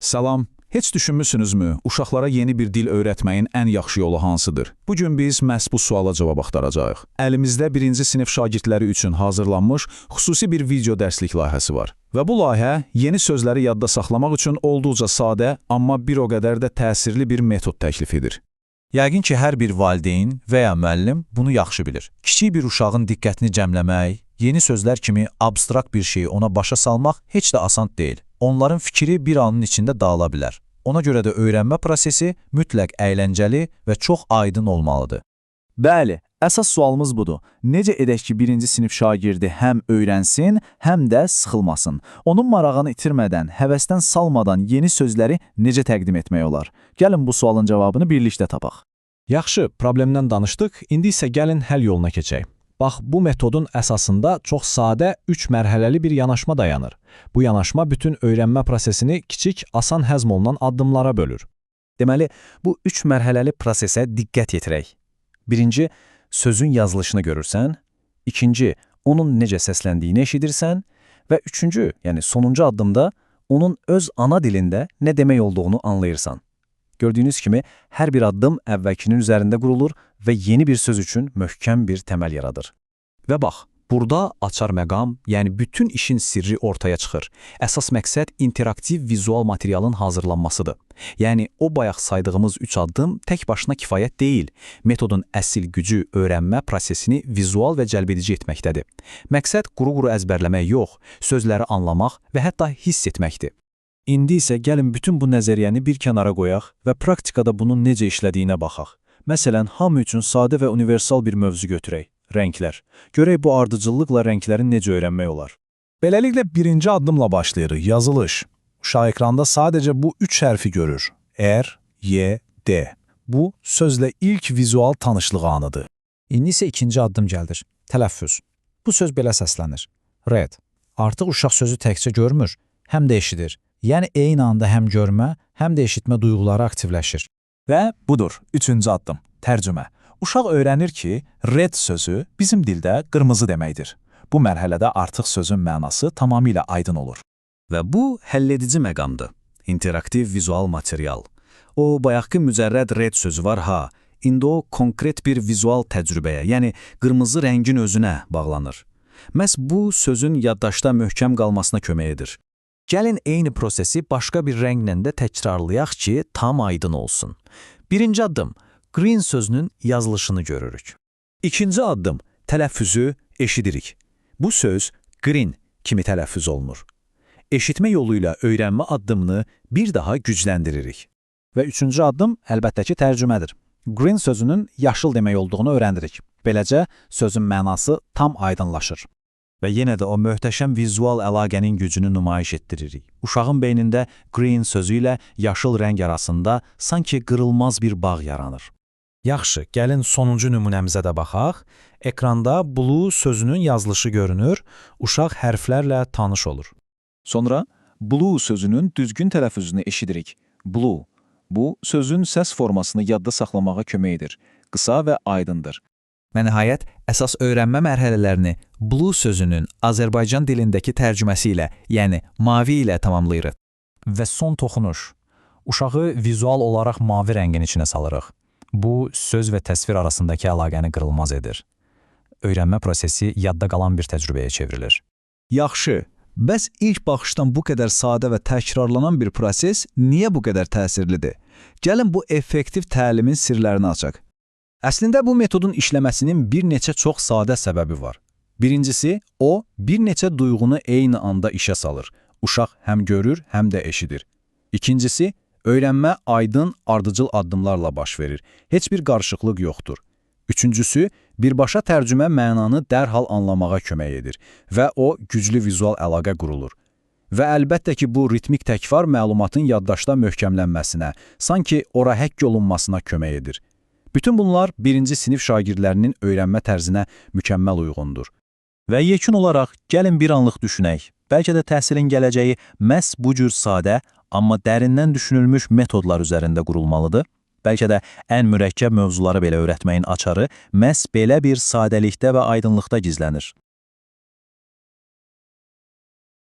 Salam, heç düşünmüsünüzmü, uşaqlara yeni bir dil öyrətməyin ən yaxşı yolu hansıdır? Bugün biz məhz bu suala cavab axtaracağıq. Əlimizdə birinci sinif şagirdləri üçün hazırlanmış xüsusi bir video dərslik layihəsi var. Və bu layihə yeni sözləri yadda saxlamaq üçün olduqca sadə, amma bir o qədər də təsirli bir metod təklif edir. Yəqin ki, hər bir valideyn və ya müəllim bunu yaxşı bilir. Kiçik bir uşağın diqqətini cəmləmək, yeni sözlər kimi abstrakt bir şeyi ona başa salmaq heç də asan deyil. Onların fikri bir anın içində dağıla bilər. Ona görə də öyrənmə prosesi mütləq əyləncəli və çox aydın olmalıdır. Bəli, əsas sualımız budur. Necə edək ki, birinci sinif şagirdi həm öyrənsin, həm də sıxılmasın? Onun marağını itirmədən, həvəsdən salmadan yeni sözləri necə təqdim etmək olar? Gəlin bu sualın cavabını birlikdə tapaq. Yaxşı, problemdən danışdıq, indi isə gəlin həll yoluna keçək. Bax, bu metodun əsasında çox sadə 3 mərhələli bir yanaşma dayanır. Bu yanaşma bütün öyrənmə prosesini kiçik, asan həzm olunan addımlara bölür. Deməli, bu 3 mərhələli prosesə diqqət yetirək. Birinci, sözün yazılışını görürsən. İkinci, onun necə səsləndiyini eşidirsən. Və üçüncü, yəni sonuncu addımda onun öz ana dilində nə demək olduğunu anlayırsan. Gördüyünüz kimi, hər bir addım əvvəlkinin üzərində qurulur və yeni bir söz üçün möhkəm bir təməl yaradır. Və bax, burada açar məqam, yəni bütün işin sirri ortaya çıxır. Əsas məqsəd interaktiv vizual materialın hazırlanmasıdır. Yəni, o bayaq saydığımız 3 addım tək başına kifayət deyil. Metodun əsl gücü öyrənmə prosesini vizual və cəlbedici etməkdədir. Məqsəd quru-quru əzbərləmək yox, sözləri anlamaq və hətta hiss etməkdir. İndi isə gəlin bütün bu nəzəriyyəni bir kənara qoyaq və praktikada bunun necə işlədiyinə baxaq. Məsələn, hamı üçün sadə və universal bir mövzu götürək. Rənglər. Görək bu ardıcıllıqla rəngləri necə öyrənmək olar. Beləliklə birinci addımla başlayırıq, yazılış. Uşaq ekranda sadəcə bu 3 hərfi görür. R, Y, D. Bu, sözlə ilk vizual tanışlıq anıdır. İndi isə ikinci addım gəldir. Tələffüz. Bu söz belə səslənir. Read. Artıq uşaq sözü təkcə görmür, həm də eşidir. Yəni, eyni anda həm görmə, həm də eşitmə duyğuları aktivləşir. Və budur, üçüncü addım, tərcümə. Uşaq öyrənir ki, red sözü bizim dildə qırmızı deməkdir. Bu mərhələdə artıq sözün mənası tamamilə aydın olur. Və bu həlledici məqamdır. İnteraktiv vizual material. O, bayaqki mücərrəd red sözü var ha, indi o konkret bir vizual təcrübəyə, yəni qırmızı rəngin özünə bağlanır. Məhz bu sözün yaddaşda möhkəm qalmasına kömək edir. Gəlin eyni prosesi başqa bir rənglə də təkrarlayaq ki, tam aydın olsun. Birinci addım, green sözünün yazılışını görürük. İkinci addım, tələffüzü eşidirik. Bu söz green kimi tələffüz olunur. Eşitmə yoluyla öyrənmə addımını bir daha gücləndiririk. Və üçüncü addım, əlbəttə ki, tərcümədir. Green sözünün yaşıl demək olduğunu öyrənirik. Beləcə, sözün mənası tam aydınlaşır. Və yenə də o möhtəşəm vizual əlaqənin gücünü nümayiş etdiririk. Uşağın beynində green sözü ilə yaşıl rəng arasında sanki qırılmaz bir bağ yaranır. Yaxşı, gəlin sonuncu nümunəmizə də baxaq. Ekranda blue sözünün yazılışı görünür, uşaq hərflərlə tanış olur. Sonra blue sözünün düzgün tələffüzünü eşidirik. Blue. Bu, sözün səs formasını yadda saxlamağa kömək edir. Qısa və aydındır. Və nəhayət, əsas öyrənmə mərhələlərini blue sözünün Azərbaycan dilindəki tərcüməsi ilə, yəni mavi ilə tamamlayırıq. Və son toxunuş. Uşağı vizual olaraq mavi rəngin içinə salırıq. Bu, söz və təsvir arasındakı əlaqəni qırılmaz edir. Öyrənmə prosesi yadda qalan bir təcrübəyə çevrilir. Yaxşı, bəs ilk baxışdan bu qədər sadə və təkrarlanan bir proses niyə bu qədər təsirlidir? Gəlin bu effektiv təlimin sirlərini açaq. Əslində bu metodun işləməsinin bir neçə çox sadə səbəbi var. Birincisi, o, bir neçə duyğunu eyni anda işə salır. Uşaq həm görür, həm də eşidir. İkincisi, öyrənmə aydın, ardıcıl addımlarla baş verir. Heç bir qarışıqlıq yoxdur. Üçüncüsü, birbaşa tərcümə mənanı dərhal anlamağa kömək edir və o, güclü vizual əlaqə qurulur. Və əlbəttə ki, bu ritmik təkrar məlumatın yaddaşda möhkəmlənməsinə, sanki ora həkk olunmasına kömək edir. Bütün bunlar birinci sinif şagirdlərinin öyrənmə tərzinə mükəmməl uyğundur. Və yekun olaraq gəlin bir anlıq düşünək. Bəlkə də təhsilin gələcəyi məhz bu cür sadə, amma dərindən düşünülmüş metodlar üzərində qurulmalıdır. Bəlkə də ən mürəkkəb mövzuları belə öyrətməyin açarı məhz belə bir sadəlikdə və aydınlıqda gizlənir.